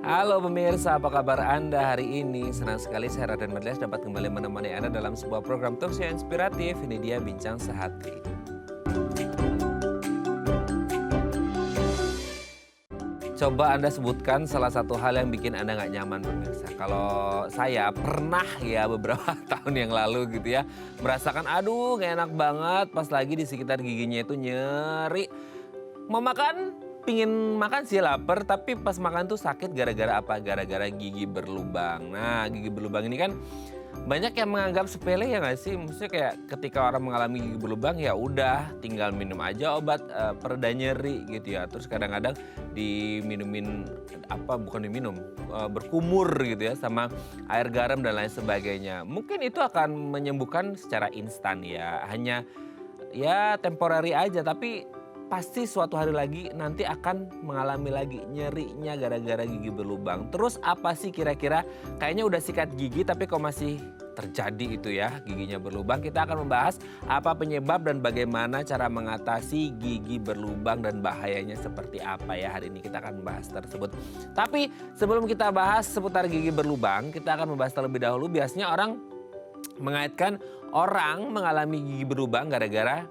Halo pemirsa, apa kabar Anda hari ini? Senang sekali saya Raden Medles dapat kembali menemani Anda dalam sebuah program talkshow yang inspiratif. Ini dia Bincang Sehati. Coba Anda sebutkan salah satu hal yang bikin Anda nggak nyaman pemirsa. Kalau saya pernah ya beberapa tahun yang lalu gitu ya. Merasakan aduh nggak enak banget pas lagi di sekitar giginya itu nyeri. Mau makan, pingin makan sih lapar, tapi pas makan tuh sakit gara-gara apa? Gara-gara gigi berlubang. Nah, gigi berlubang ini kan banyak yang menganggap sepele ya nggak sih? Maksudnya kayak ketika orang mengalami gigi berlubang ya udah tinggal minum aja obat pereda nyeri gitu ya. Terus kadang-kadang diminumin bukan diminum, berkumur gitu ya sama air garam dan lain sebagainya. Mungkin itu akan menyembuhkan secara instan ya. Hanya ya temporary aja tapi pasti suatu hari lagi nanti akan mengalami lagi nyerinya gara-gara gigi berlubang. Terus apa sih kira-kira? Kayaknya udah sikat gigi tapi kok masih terjadi itu ya giginya berlubang. Kita akan membahas apa penyebab dan bagaimana cara mengatasi gigi berlubang dan bahayanya seperti apa ya. Hari ini kita akan membahas tersebut. Tapi sebelum kita bahas seputar gigi berlubang, kita akan membahas terlebih dahulu. Biasanya orang mengaitkan orang mengalami gigi berlubang gara-gara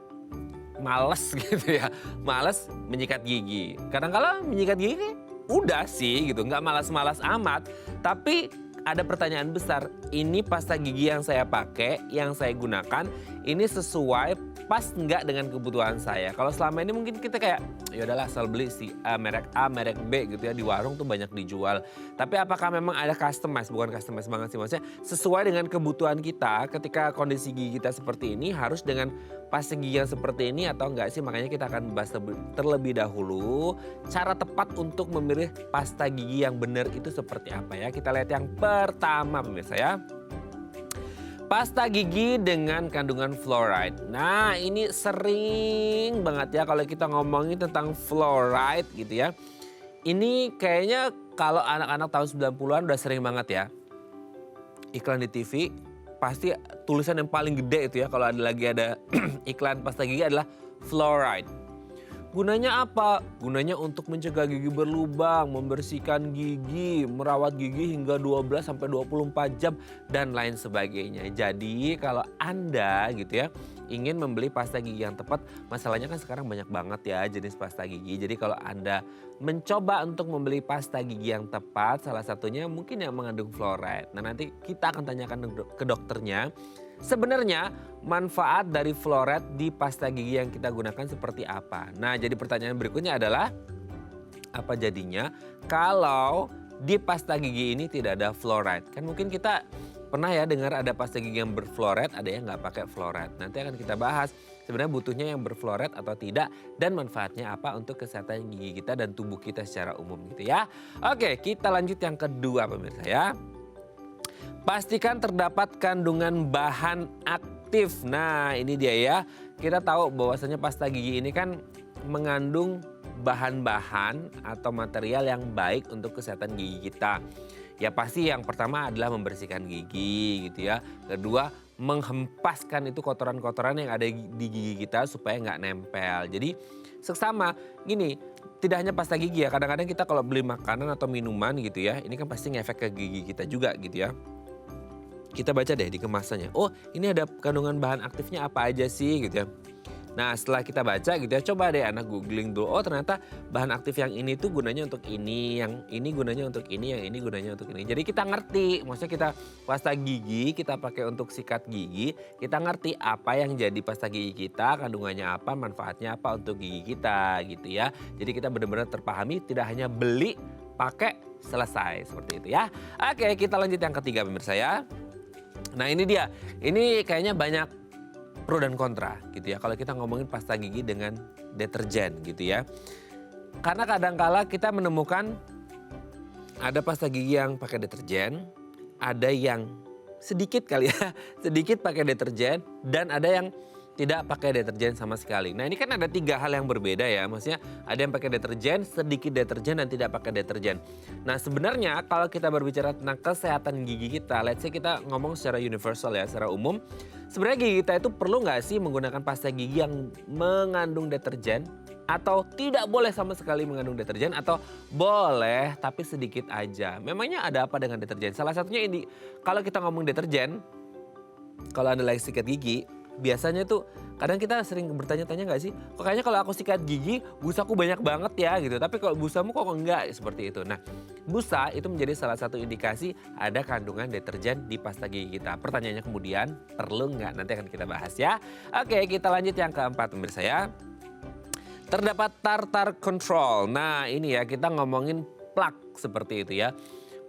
males gitu ya, males menyikat gigi. Kadang-kala menyikat gigi udah sih gitu, nggak malas-malas amat. Tapi ada pertanyaan besar, ini pasta gigi yang saya pakai, yang saya gunakan, ini sesuai pas nggak dengan kebutuhan saya. Kalau selama ini mungkin kita kayak, ya udahlah asal beli sih merek A, merek B gitu ya, di warung tuh banyak dijual. Tapi apakah memang ada customize, bukan customize banget sih, maksudnya sesuai dengan kebutuhan kita ketika kondisi gigi kita seperti ini harus dengan pasta gigi yang seperti ini atau enggak sih? Makanya kita akan bahas terlebih dahulu cara tepat untuk memilih pasta gigi yang benar itu seperti apa ya. Kita lihat yang pertama pemirsa ya. Pasta gigi dengan kandungan fluoride. Nah ini sering banget ya kalau kita ngomongin tentang fluoride gitu ya. Ini kayaknya kalau anak-anak tahun 90-an udah sering banget ya. Iklan di TV pasti tulisan yang paling gede itu ya kalau lagi ada iklan pasta gigi adalah fluoride. Gunanya apa? Gunanya untuk mencegah gigi berlubang, membersihkan gigi, merawat gigi hingga 12-24 jam dan lain sebagainya. Jadi kalau Anda gitu ya ingin membeli pasta gigi yang tepat, masalahnya kan sekarang banyak banget ya jenis pasta gigi. Jadi kalau Anda mencoba untuk membeli pasta gigi yang tepat, salah satunya mungkin yang mengandung fluoride. Nah nanti kita akan tanyakan ke dokternya. Sebenarnya manfaat dari fluoride di pasta gigi yang kita gunakan seperti apa? Nah jadi pertanyaan berikutnya adalah apa jadinya kalau di pasta gigi ini tidak ada fluoride? Kan mungkin kita pernah ya dengar ada pasta gigi yang berfluoride, ada yang nggak pakai fluoride. Nanti akan kita bahas sebenarnya butuhnya yang berfluoride atau tidak dan manfaatnya apa untuk kesehatan gigi kita dan tubuh kita secara umum gitu ya. Oke kita lanjut yang kedua pemirsa ya. Pastikan terdapat kandungan bahan aktif. Nah ini dia ya. Kita tahu bahwasanya pasta gigi ini kan mengandung bahan-bahan atau material yang baik untuk kesehatan gigi kita. Ya pasti yang pertama adalah membersihkan gigi gitu ya. Kedua menghempaskan itu kotoran-kotoran yang ada di gigi kita supaya nggak nempel. Jadi seksama gini, tidak hanya pasta gigi ya. Kadang-kadang kita kalau beli makanan atau minuman gitu ya. Ini kan pasti ngefek ke gigi kita juga gitu ya. Kita baca deh di kemasannya, oh ini ada kandungan bahan aktifnya apa aja sih gitu ya. Nah setelah kita baca gitu ya, coba deh anak googling dulu, oh ternyata bahan aktif yang ini tuh gunanya untuk ini, yang ini gunanya untuk ini, yang ini gunanya untuk ini. Jadi kita ngerti, maksudnya kita pasta gigi, kita pakai untuk sikat gigi, kita ngerti apa yang jadi pasta gigi kita, kandungannya apa, manfaatnya apa untuk gigi kita gitu ya. Jadi kita benar-benar terpahami, tidak hanya beli, pakai, selesai seperti itu ya. Oke kita lanjut yang ketiga pemirsa ya. Nah ini dia, ini kayaknya banyak pro dan kontra gitu ya kalau kita ngomongin pasta gigi dengan deterjen gitu ya. Karena kadangkala kita menemukan ada pasta gigi yang pakai deterjen, ada yang sedikit kali ya, sedikit pakai deterjen dan ada yang tidak pakai deterjen sama sekali. Nah ini kan ada 3 hal yang berbeda ya. Maksudnya ada yang pakai deterjen, sedikit deterjen dan tidak pakai deterjen. Nah sebenarnya kalau kita berbicara tentang kesehatan gigi kita, let's say kita ngomong secara universal ya, secara umum. Sebenarnya gigi kita itu perlu nggak sih menggunakan pasta gigi yang mengandung deterjen? atau tidak boleh sama sekali mengandung deterjen, atau boleh tapi sedikit aja. Memangnya ada apa dengan deterjen? Salah satunya ini, kalau kita ngomong deterjen, kalau Anda lagi sikat gigi, biasanya tuh kadang kita sering bertanya-tanya nggak sih, kok kayaknya kalau aku sikat gigi busaku banyak banget ya gitu, tapi kalau busamu kok enggak, seperti itu. Nah, busa itu menjadi salah satu indikasi ada kandungan deterjen di pasta gigi kita. Pertanyaannya kemudian, perlu nggak? Nanti akan kita bahas ya. Oke, kita lanjut yang keempat pemirsa ya. Terdapat tartar control. Nah ini ya, kita ngomongin plak seperti itu ya.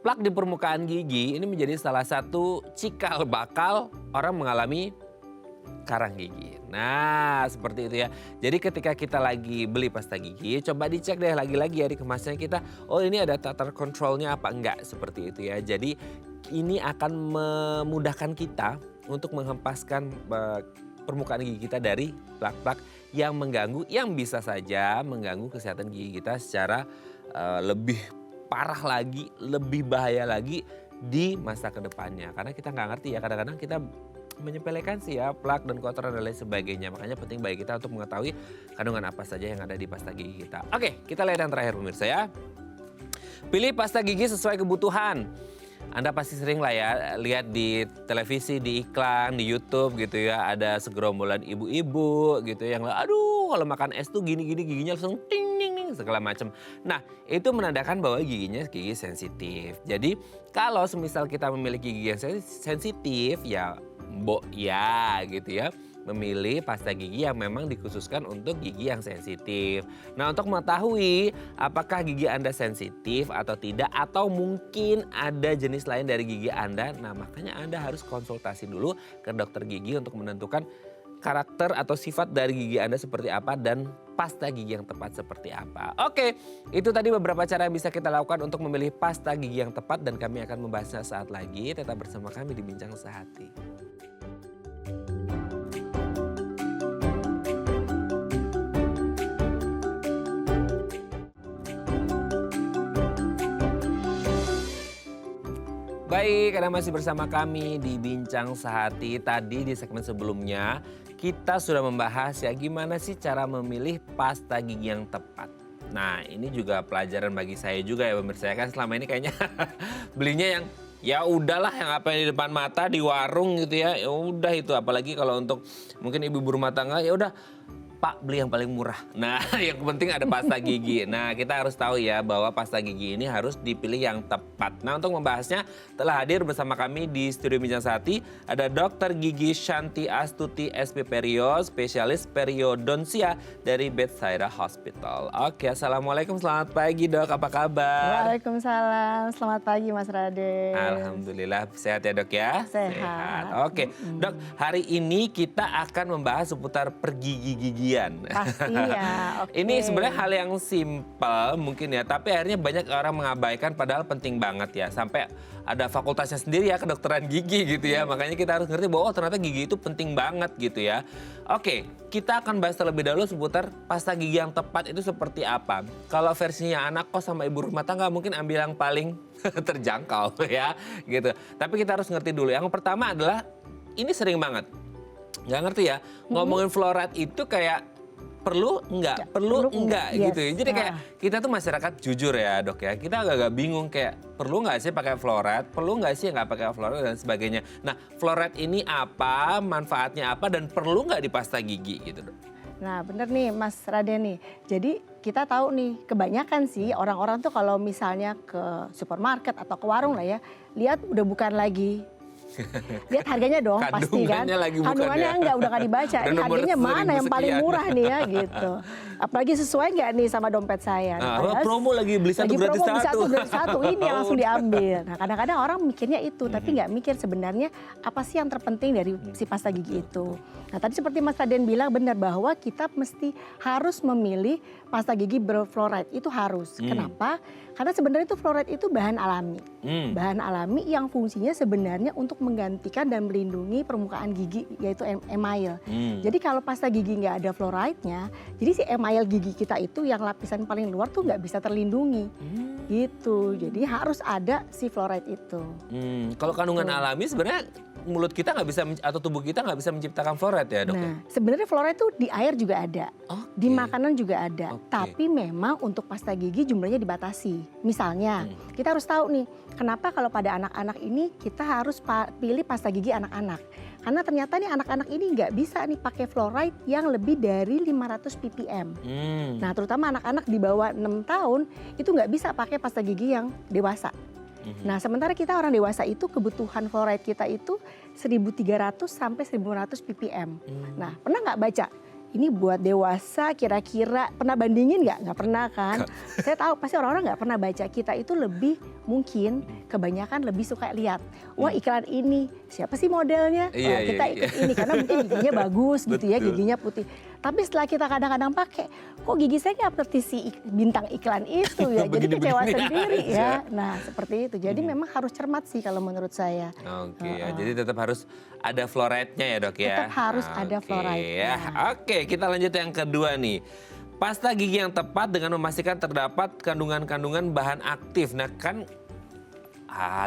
Plak di permukaan gigi ini menjadi salah satu cikal bakal orang mengalami karang gigi. Nah seperti itu ya. Jadi ketika kita lagi beli pasta gigi, coba dicek deh lagi-lagi ya di kemasannya kita. Oh ini ada tartar controlnya apa enggak, seperti itu ya. Jadi ini akan memudahkan kita untuk menghempaskan permukaan gigi kita dari plak-plak yang mengganggu, yang bisa saja mengganggu kesehatan gigi kita secara lebih parah lagi, lebih bahaya lagi di masa kedepannya. Karena kita nggak ngerti ya, kadang-kadang kita menyepelekan sih ya plak dan kotoran dan lain sebagainya. Makanya penting bagi kita untuk mengetahui kandungan apa saja yang ada di pasta gigi kita. Oke, kita lihat yang terakhir pemirsa ya. Pilih pasta gigi sesuai kebutuhan. Anda pasti sering lah ya lihat di televisi, di iklan, di YouTube gitu ya. Ada segerombolan ibu-ibu gitu yang aduh kalau makan es tuh gini-gini giginya langsung ting ting ting segala macam. Nah itu menandakan bahwa giginya gigi sensitif. Jadi kalau semisal kita memiliki gigi yang sensitif ya mbok ya gitu ya. Memilih pasta gigi yang memang dikhususkan untuk gigi yang sensitif. Nah untuk mengetahui apakah gigi Anda sensitif atau tidak, atau mungkin ada jenis lain dari gigi Anda, nah makanya Anda harus konsultasi dulu ke dokter gigi untuk menentukan karakter atau sifat dari gigi Anda seperti apa dan pasta gigi yang tepat seperti apa. Oke, itu tadi beberapa cara yang bisa kita lakukan untuk memilih pasta gigi yang tepat dan kami akan membahasnya saat lagi. Tetap bersama kami di Bincang Sehati. Baik, Anda masih bersama kami di Bincang Sehati. Tadi di segmen sebelumnya kita sudah membahas ya gimana sih cara memilih pasta gigi yang tepat. Nah ini juga pelajaran bagi saya juga ya pemirsa, kan selama ini kayaknya belinya yang ya udahlah yang apa yang di depan mata di warung gitu ya. Ya udah itu, apalagi kalau untuk mungkin ibu-ibu rumah tangga ya udah Pak beli yang paling murah. Nah yang penting ada pasta gigi. Nah kita harus tahu ya bahwa pasta gigi ini harus dipilih yang tepat. Nah untuk membahasnya telah hadir bersama kami di studio Bincang Sehati ada Dr. Gigi Shanti Astuti SP Perio, spesialis periodontia dari Bethsaida Hospital. Oke, assalamualaikum, selamat pagi dok, apa kabar? Waalaikumsalam, selamat pagi Mas Raden. Alhamdulillah sehat ya dok ya? Sehat. Oke dok, hari ini kita akan membahas seputar pergigi-gigian. Pasti ya, oke. Ini sebenarnya hal yang simpel mungkin ya, tapi akhirnya banyak orang mengabaikan padahal penting banget ya. Sampai ada fakultasnya sendiri ya, kedokteran gigi gitu ya. Makanya kita harus ngerti bahwa ternyata gigi itu penting banget gitu ya. Oke, kita akan bahas terlebih dahulu seputar pasta gigi yang tepat itu seperti apa. Kalau versinya anak kos sama ibu rumah tangga mungkin ambil yang paling terjangkau ya gitu. Tapi kita harus ngerti dulu. Yang pertama adalah ini sering banget. Nggak ngerti ya, ngomongin fluoride itu kayak perlu enggak, perlu enggak yes. gitu. Jadi kayak kita tuh masyarakat jujur ya dok ya, kita agak bingung kayak perlu nggak sih pakai fluoride, perlu nggak sih nggak pakai fluoride dan sebagainya. Nah fluoride ini apa, manfaatnya apa, dan perlu nggak di pasta gigi gitu dok? Nah bener nih Mas Raden nih, jadi kita tahu nih kebanyakan sih orang-orang tuh kalau misalnya ke supermarket atau ke warung lah ya, lihat udah bukan lagi. Lihat harganya dong pasti kan. Kandungannya enggak, udah gak dibaca. Ini harganya mana yang paling murah nih ya gitu. Apalagi sesuai nggak nih sama dompet saya. Nah, promo lagi beli satu gratis satu. Satu gratis satu, ini yang langsung diambil. Nah kadang-kadang orang mikirnya itu, tapi nggak mikir sebenarnya apa sih yang terpenting dari si pasta gigi itu. Nah tadi seperti Mas Raden bilang benar bahwa kita mesti harus memilih pasta gigi berfluoride, itu harus. Kenapa? Karena sebenarnya itu fluoride itu bahan alami. Bahan alami yang fungsinya sebenarnya untuk menggantikan dan melindungi permukaan gigi, yaitu email. Jadi kalau pasta gigi nggak ada fluoride-nya, jadi si email gigi kita itu yang lapisan paling luar tuh nggak bisa terlindungi. Gitu, jadi harus ada si fluoride itu. Kalau kandungan alami sebenarnya mulut kita nggak bisa atau tubuh kita nggak bisa menciptakan fluoride ya dok? Nah, sebenarnya fluoride itu di air juga ada, di makanan juga ada. Oke. Tapi memang untuk pasta gigi jumlahnya dibatasi. Misalnya, kita harus tahu nih, kenapa kalau pada anak-anak ini kita harus pilih pasta gigi anak-anak. Karena ternyata nih anak-anak ini nggak bisa nih pakai fluoride yang lebih dari 500 ppm. Nah, terutama anak-anak di bawah 6 tahun itu nggak bisa pakai pasta gigi yang dewasa. Nah, sementara kita orang dewasa itu kebutuhan fluoride kita itu 1.300 sampai 1.500 ppm. Nah, pernah nggak baca? Ini buat dewasa kira-kira pernah bandingin nggak? Nggak pernah kan? Saya tahu pasti orang-orang nggak pernah baca. Kita itu lebih mungkin kebanyakan lebih suka lihat. Wah iklan ini siapa sih modelnya? Iya, Kita iya, ikut ini karena mungkin giginya bagus gitu ya, giginya putih. Tapi setelah kita kadang-kadang pakai, kok gigi saya nggak seperti si bintang iklan itu ya. Jadi kecewa Begini-begini sendiri aja. ya. Nah seperti itu. Jadi memang harus cermat sih kalau menurut saya. Oke, ya, jadi tetap harus ada fluoride-nya ya dok ya? Tetap harus ada Oke, fluoride-nya. ya. Oke, kita lanjut yang kedua nih. Pasta gigi yang tepat dengan memastikan terdapat kandungan-kandungan bahan aktif. Nah kan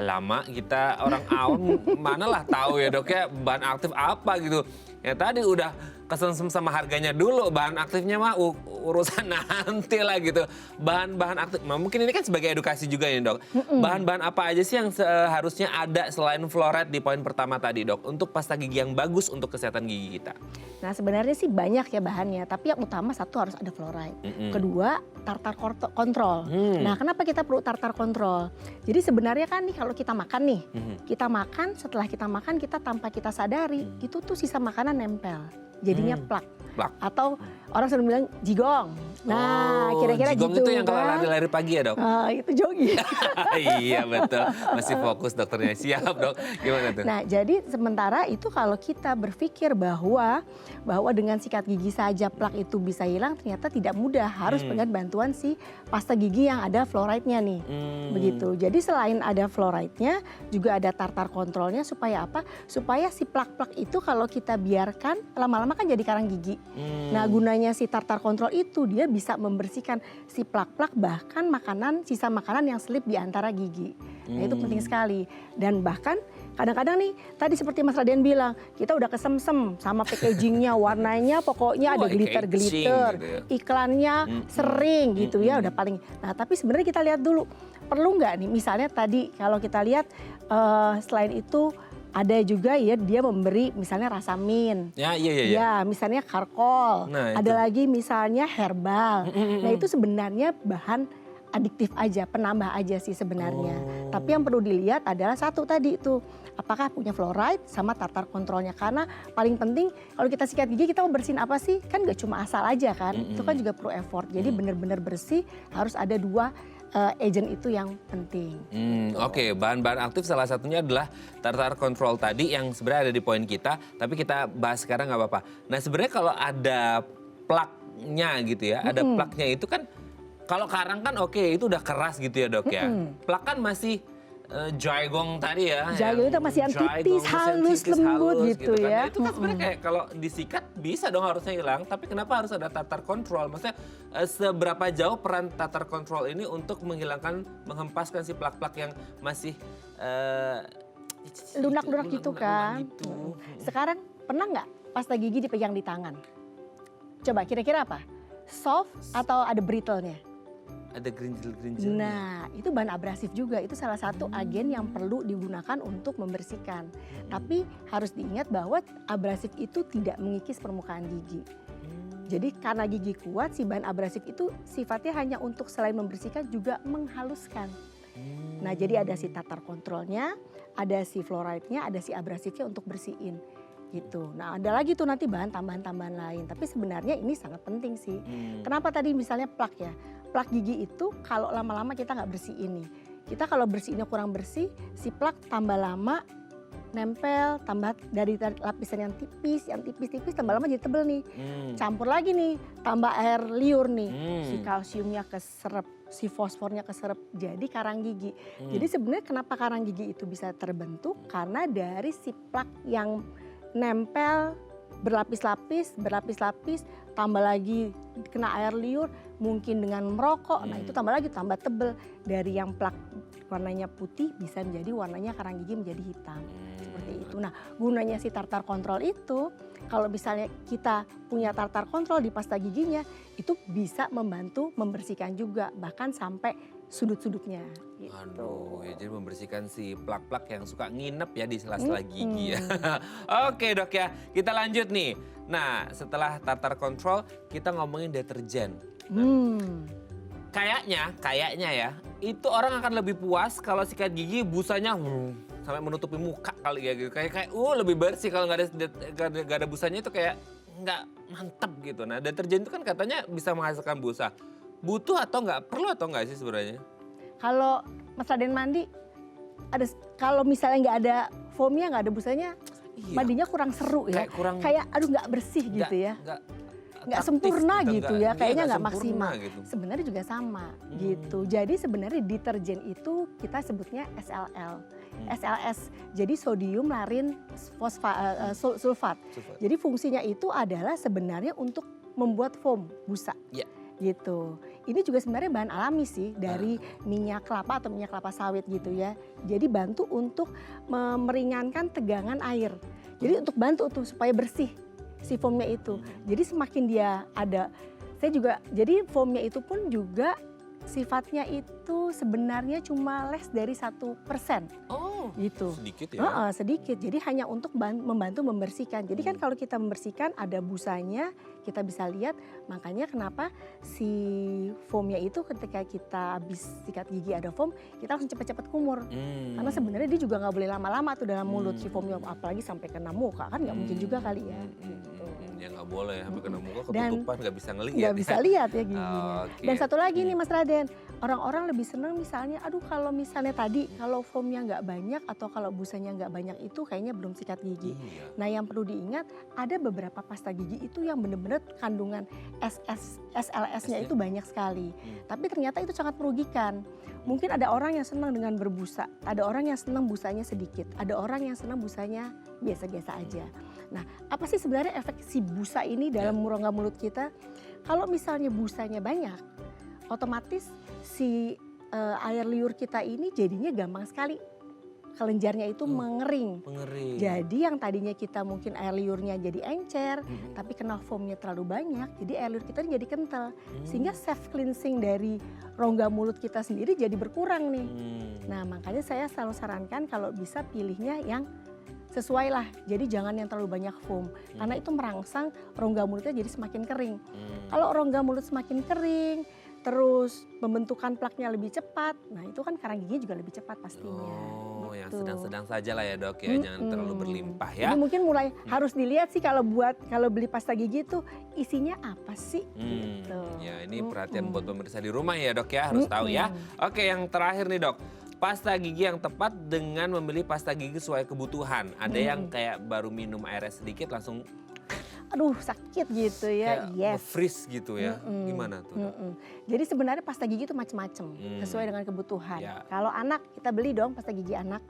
lama kita orang awam manalah tahu ya dok ya bahan aktif apa gitu. Ya tadi udah kesengsem sama harganya dulu, bahan aktifnya mah urusan nanti lah gitu. Bahan-bahan aktif, mungkin ini kan sebagai edukasi juga ya dok. Bahan-bahan apa aja sih yang seharusnya ada selain fluoride di poin pertama tadi dok, untuk pasta gigi yang bagus untuk kesehatan gigi kita? Nah sebenarnya sih banyak ya bahannya, tapi yang utama satu harus ada fluoride. Kedua tartar kontrol. Nah kenapa kita perlu tartar kontrol? Jadi sebenarnya kan nih kalau kita makan nih, kita makan setelah kita makan kita tanpa kita sadari itu tuh sisa makanan nempel. Jadinya plak. Atau orang sering bilang jigong. Nah kira-kira jigong gitu itu yang kalau kan. lari-lari pagi ya dok? Itu jogging. Iya betul, masih fokus dokternya. Siap dok, gimana tuh? Nah jadi sementara itu kalau kita berpikir bahwa dengan sikat gigi saja plak itu bisa hilang, ternyata tidak mudah. Harus dengan bantuan si pasta gigi yang ada fluoride-nya nih. Begitu. Jadi selain ada fluoride-nya juga ada tartar kontrolnya supaya apa? Supaya si plak-plak itu kalau kita biarkan lama-lama kan jadi karang gigi. Nah gunanya si tartar kontrol itu dia bisa membersihkan si plak-plak bahkan sisa makanan yang selip di antara gigi. Nah itu penting sekali. Dan bahkan kadang-kadang nih tadi seperti Mas Raden bilang kita udah kesemsem sama packagingnya, warnanya pokoknya ada glitter-glitter, gitu ya. iklannya sering gitu ya udah paling. Nah tapi sebenarnya kita lihat dulu perlu nggak nih misalnya tadi kalau kita lihat selain itu ada juga ya dia memberi misalnya rasa mint. Iya. Ya, misalnya karkol. Nah, ada lagi misalnya herbal. Nah, itu sebenarnya bahan adiktif aja, penambah aja sih sebenarnya. Tapi yang perlu dilihat adalah satu tadi itu, apakah punya fluoride sama tartar kontrolnya. Karena paling penting kalau kita sikat gigi kita mau bersihin apa sih? Kan gak cuma asal aja kan, itu kan juga perlu effort. Jadi benar-benar bersih harus ada dua agent itu yang penting. Oke, bahan-bahan aktif salah satunya adalah tartar kontrol tadi yang sebenarnya ada di poin kita, tapi kita bahas sekarang nggak apa-apa. Nah sebenarnya kalau ada plaknya gitu ya, ada plaknya itu kan kalau karang kan oke, itu udah keras gitu ya dok ya. Plak kan masih jaigong tadi ya. Jaigong itu masih yang tipis, halus, lembut gitu ya. Nah, itu kan sebenarnya kayak kalau disikat bisa dong harusnya hilang, tapi kenapa harus ada tartar kontrol? Maksudnya seberapa jauh peran tartar kontrol ini untuk menghempaskan si plak-plak yang masih lunak-lunak gitu kan. Gitu. Sekarang pernah nggak pasta gigi dipegang di tangan? Coba kira-kira apa? Soft atau ada brittle-nya? Ada gerinjil-gerinjil. Nah, itu bahan abrasif juga. Itu salah satu agen yang perlu digunakan untuk membersihkan. Tapi harus diingat bahwa abrasif itu tidak mengikis permukaan gigi. Jadi karena gigi kuat, si bahan abrasif itu sifatnya hanya untuk selain membersihkan juga menghaluskan. Nah, jadi ada si tartar kontrolnya, ada si fluoride-nya, ada si abrasifnya untuk bersihin. Gitu. Nah, ada lagi tuh nanti bahan tambahan-tambahan lain. Tapi sebenarnya ini sangat penting sih. Kenapa tadi misalnya plak ya? Plak gigi itu kalau lama-lama kita nggak bersihin nih. Kita kalau bersihinnya kurang bersih, si plak tambah lama nempel, tambah dari lapisan yang tipis tambah lama jadi tebel nih. Campur lagi nih, tambah air liur nih. Si kalsiumnya keserap, si fosfornya keserap, jadi karang gigi. Jadi sebenarnya kenapa karang gigi itu bisa terbentuk? Karena dari si plak yang nempel berlapis-lapis, tambah lagi kena air liur, mungkin dengan merokok, nah itu tambah tebel. Dari yang plak warnanya putih bisa menjadi warnanya karang gigi menjadi hitam. seperti itu. Nah, gunanya si tartar kontrol itu, kalau misalnya kita punya tartar kontrol di pasta giginya, itu bisa membantu membersihkan juga, bahkan sampai sudut-sudutnya. Gitu. Aduh, ya jadi membersihkan si plak-plak yang suka nginep ya di sela-sela gigi ya. Oke dok ya, kita lanjut nih. Nah setelah tartar kontrol, kita ngomongin deterjen. Kayaknya ya, itu orang akan lebih puas kalau sikat gigi busanya sampai menutupi muka kali ya gitu. Kayak lebih bersih kalau nggak ada busanya itu kayak nggak mantep gitu. Nah deterjen itu kan katanya bisa menghasilkan busa. Butuh atau nggak? Perlu atau nggak sih sebenarnya? Kalau Mas Raden mandi, kalau misalnya nggak ada foamnya, nggak ada busanya, mandinya kurang seru ya. Kayak aduh nggak bersih gitu ya. Nggak sempurna gitu ya, kayaknya nggak maksimal. Gitu. Sebenarnya juga sama gitu. Jadi sebenarnya deterjen itu kita sebutnya SLL. SLS, jadi sodium lauryl sulfat. Jadi fungsinya itu adalah sebenarnya untuk membuat foam, busa. Gitu. Ini juga sebenarnya bahan alami sih dari minyak kelapa atau minyak kelapa sawit gitu ya. Jadi bantu untuk meringankan tegangan air. Jadi untuk bantu tuh supaya bersih si foamnya itu. Jadi semakin dia ada, jadi foamnya itu pun juga sifatnya itu sebenarnya cuma less dari 1%. Oh, gitu. Sedikit ya? Sedikit, jadi hanya untuk membantu membersihkan. Jadi kan kalau kita membersihkan ada busanya, kita bisa lihat makanya kenapa si foamnya itu ketika kita habis sikat gigi ada foam, kita harus cepat-cepat kumur. Karena sebenarnya dia juga nggak boleh lama-lama tuh dalam mulut si foamnya, apalagi sampai kena muka kan nggak mungkin juga kali ya. Gitu. Ya nggak boleh, sampai kena muka ketutupan nggak bisa ngelihat. Nggak bisa lihat ya giginya. Dan satu lagi nih Mas Raden, orang-orang lebih senang misalnya, aduh kalau misalnya tadi kalau foamnya nggak banyak atau kalau busanya nggak banyak itu kayaknya belum sikat gigi. Nah yang perlu diingat ada beberapa pasta gigi itu yang benar-benar kandungan SLS-nya itu banyak sekali. Tapi ternyata itu sangat merugikan. Mungkin ada orang yang senang dengan berbusa, ada orang yang senang busanya sedikit, ada orang yang senang busanya biasa-biasa aja. Nah apa sih sebenarnya efek si busa ini dalam rongga mulut kita? Kalau misalnya busanya banyak, otomatis si air liur kita ini jadinya gampang sekali kelenjarnya itu mengering. Jadi yang tadinya kita mungkin air liurnya jadi encer, tapi kena foamnya terlalu banyak, jadi air liur kita jadi kental. Sehingga self cleansing dari rongga mulut kita sendiri jadi berkurang nih. Nah makanya saya selalu sarankan kalau bisa pilihnya yang sesuai lah. Jadi jangan yang terlalu banyak foam. Karena itu merangsang rongga mulutnya jadi semakin kering. Kalau rongga mulut semakin kering, terus pembentukan plaknya lebih cepat, nah itu kan karang giginya juga lebih cepat pastinya. Oh, yang sedang-sedang saja lah ya dok ya, jangan terlalu berlimpah ya. Jadi mungkin mulai harus dilihat sih kalau beli pasta gigi itu isinya apa sih gitu. Ya ini perhatian buat pemirsa di rumah ya dok ya, harus tahu ya. Oke yang terakhir nih dok, pasta gigi yang tepat dengan memilih pasta gigi sesuai kebutuhan. Ada yang kayak baru minum airnya sedikit langsung aduh sakit gitu ya, freeze gitu ya, gimana tuh? Jadi sebenarnya pasta gigi itu macam-macam sesuai dengan kebutuhan. Kalau anak kita beli dong pasta gigi anak,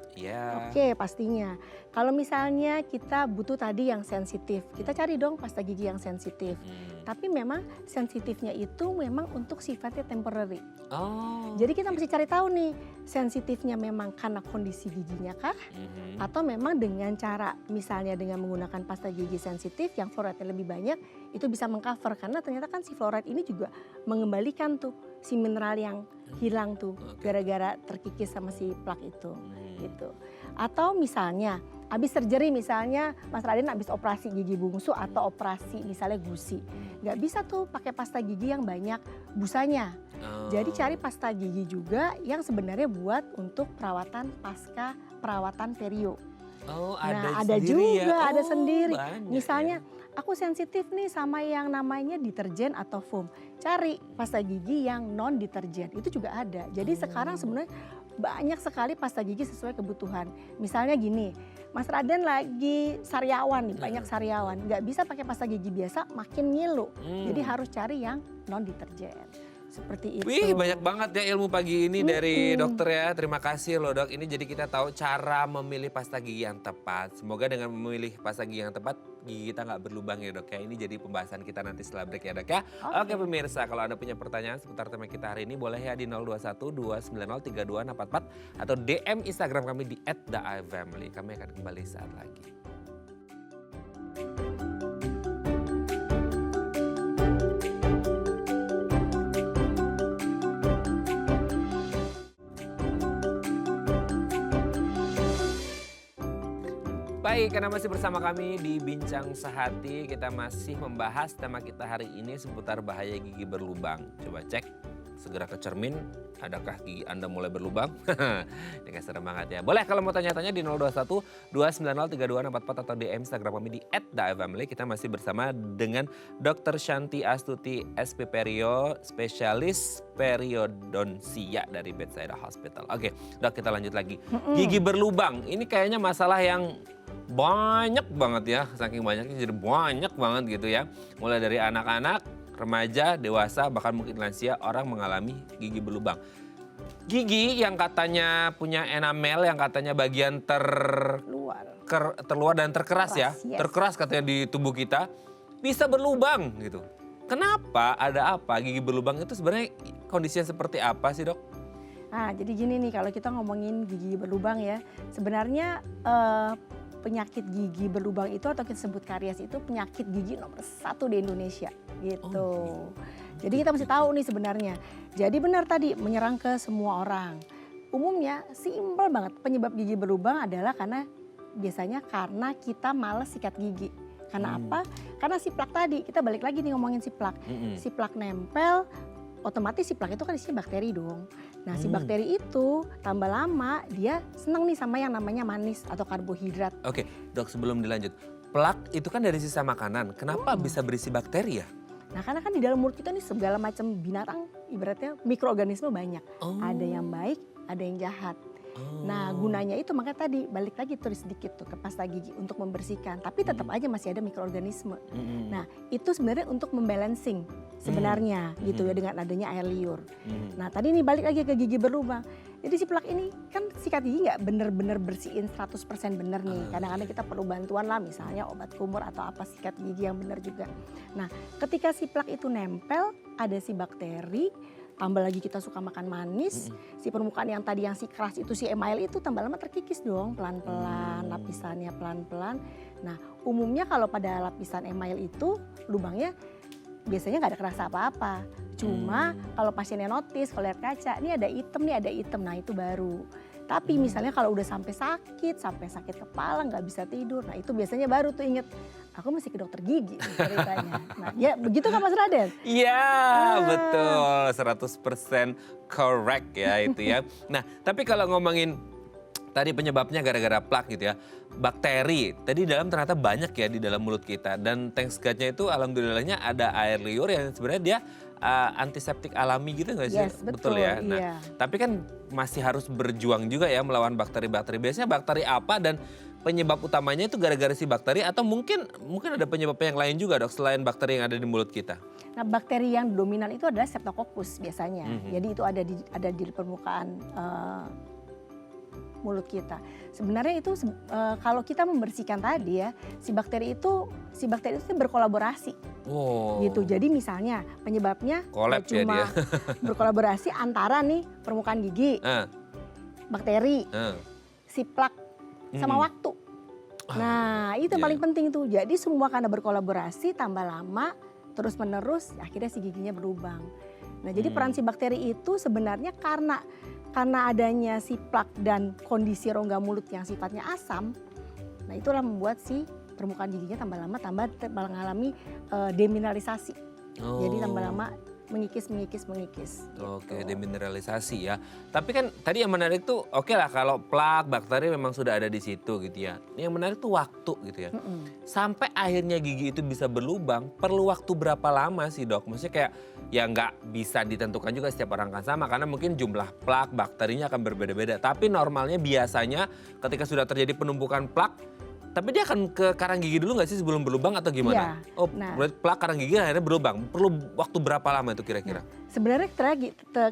oke pastinya. Kalau misalnya kita butuh tadi yang sensitif, kita cari dong pasta gigi yang sensitif. Tapi memang sensitifnya itu memang untuk sifatnya temporary. Jadi kita mesti cari tahu nih, sensitifnya memang karena kondisi giginya kah? Atau memang dengan cara misalnya dengan menggunakan pasta gigi sensitif yang fluoride lebih banyak, itu bisa mengcover. Karena ternyata kan si fluoride ini juga mengembalikan tuh si mineral yang hilang tuh gara-gara terkikis sama si plak itu. Gitu. Atau misalnya habis surgery misalnya Mas Raden habis operasi gigi bungsu atau operasi misalnya gusi. Nggak bisa tuh pakai pasta gigi yang banyak busanya. Jadi cari pasta gigi juga yang sebenarnya buat untuk perawatan pasca perawatan perio. Ada juga, ada sendiri. Misalnya aku sensitif nih sama yang namanya deterjen atau foam. Cari pasta gigi yang non deterjen, itu juga ada. Jadi sekarang sebenarnya banyak sekali pasta gigi sesuai kebutuhan. Misalnya gini, Mas Raden lagi sariawan nih, banyak sariawan. Nggak bisa pakai pasta gigi biasa, makin ngilu. Jadi harus cari yang non deterjen. Seperti itu. Wih banyak banget ya ilmu pagi ini dari dokter ya. Terima kasih loh dok. Ini jadi kita tahu cara memilih pasta gigi yang tepat. Semoga dengan memilih pasta gigi yang tepat gigi kita nggak berlubang ya dok ya. Ini jadi pembahasan kita nanti setelah break ya dok ya. Oke pemirsa, kalau Anda punya pertanyaan seputar tema kita hari ini boleh ya di 021 290 3244 atau DM Instagram kami di @theifamily. Kami akan kembali saat lagi. Baik, karena masih bersama kami di Bincang Sehati, kita masih membahas tema kita hari ini seputar bahaya gigi berlubang. Coba cek, segera ke cermin, adakah gigi Anda mulai berlubang? Ini kan serem banget ya. Boleh kalau mau tanya-tanya di 021 290 3244 atau DM Instagram kami di @theifamily. Kita masih bersama dengan Dr. Shanti Astuti SPPerio, spesialis periodonsia dari Bethesda Hospital. Oke, dok kita lanjut lagi. Gigi berlubang, ini kayaknya masalah yang banyak banget ya, saking banyaknya jadi banyak banget gitu ya. Mulai dari anak-anak, remaja, dewasa, bahkan mungkin lansia orang mengalami gigi berlubang. Gigi yang katanya punya enamel, yang katanya bagian terluar dan terkeras ya. Yes. Terkeras katanya di tubuh kita, bisa berlubang gitu. Kenapa? Ada apa? Gigi berlubang itu sebenarnya kondisinya seperti apa sih dok? Nah jadi gini nih, kalau kita ngomongin gigi berlubang ya, sebenarnya penyakit gigi berlubang itu atau kita sebut karies itu penyakit gigi nomor 1 di Indonesia gitu. Jadi kita mesti tahu nih sebenarnya. Jadi benar tadi menyerang ke semua orang. Umumnya simpel banget, penyebab gigi berlubang adalah biasanya karena kita malas sikat gigi. Karena apa? Karena si plak tadi, kita balik lagi nih ngomongin si plak. Si plak nempel, otomatis si plak itu kan isinya bakteri dong. Nah si bakteri itu tambah lama dia senang nih sama yang namanya manis atau karbohidrat. Oke dok, sebelum dilanjut, plak itu kan dari sisa makanan, kenapa bisa berisi bakteri ya? Nah karena kan di dalam mulut kita nih segala macam binatang, ibaratnya mikroorganisme banyak. Ada yang baik, ada yang jahat. Nah gunanya itu makanya tadi balik lagi tulis sedikit tuh ke pasta gigi untuk membersihkan. Tapi tetap aja masih ada mikroorganisme. Nah itu sebenarnya untuk membalancing sebenarnya gitu ya dengan adanya air liur. Nah tadi nih balik lagi ke gigi berlubang. Jadi si plak ini kan sikat gigi nggak bener-bener bersihin 100% bener nih. Kadang-kadang kita perlu bantuan lah misalnya obat kumur atau apa sikat gigi yang bener juga. Nah ketika si plak itu nempel ada si bakteri, tambah lagi kita suka makan manis, si permukaan yang tadi yang si keras itu si email itu tambah lama terkikis dong pelan-pelan, lapisannya pelan-pelan. Nah umumnya kalau pada lapisan email itu lubangnya biasanya nggak ada kerasa apa-apa. Cuma kalau pasiennya notice, kalau lihat kaca, ini ada item, nah itu baru. Tapi misalnya kalau udah sampai sakit kepala, nggak bisa tidur, nah itu biasanya baru tuh inget, aku mesti ke dokter gigi ceritanya. Nah ya begitu kan Mas Raden? Iya betul, 100% correct ya itu ya. Nah tapi kalau ngomongin tadi penyebabnya gara-gara plak gitu ya, bakteri. Tadi dalam ternyata banyak ya di dalam mulut kita. Dan thanks God-nya itu alhamdulillahnya ada air liur yang sebenarnya dia antiseptik alami gitu nggak sih? Yes, betul ya. Nah, iya. tapi kan masih harus berjuang juga ya melawan bakteri-bakteri. Biasanya bakteri apa dan penyebab utamanya itu gara-gara si bakteri atau mungkin ada penyebab yang lain juga dok selain bakteri yang ada di mulut kita? Nah bakteri yang dominan itu adalah Streptococcus biasanya. Jadi itu ada di permukaan mulut kita. Sebenarnya itu kalau kita membersihkan tadi ya, si bakteri itu berkolaborasi. Gitu. Jadi misalnya penyebabnya cuma berkolaborasi antara nih permukaan gigi, bakteri, si plak sama waktu. Nah, itu yang paling penting tuh. Jadi semua karena berkolaborasi tambah lama terus menerus akhirnya si giginya berlubang. Nah, jadi peran si bakteri itu sebenarnya karena adanya si plak dan kondisi rongga mulut yang sifatnya asam, nah itulah membuat si permukaan giginya tambah lama mengalami demineralisasi. Jadi tambah lama mengikis. Oke, demineralisasi ya. Tapi kan tadi yang menarik tuh oke lah kalau plak, bakteri memang sudah ada di situ gitu ya. Yang menarik tuh waktu gitu ya. Sampai akhirnya gigi itu bisa berlubang, perlu waktu berapa lama sih dok? Maksudnya kayak ya nggak bisa ditentukan juga setiap orang kan sama. Karena mungkin jumlah plak, bakterinya akan berbeda-beda. Tapi normalnya biasanya ketika sudah terjadi penumpukan plak, tapi dia akan ke karang gigi dulu nggak sih sebelum berlubang atau gimana? Iya. Oh, berarti plak karang gigi akhirnya berlubang. Perlu waktu berapa lama itu kira-kira? Sebenarnya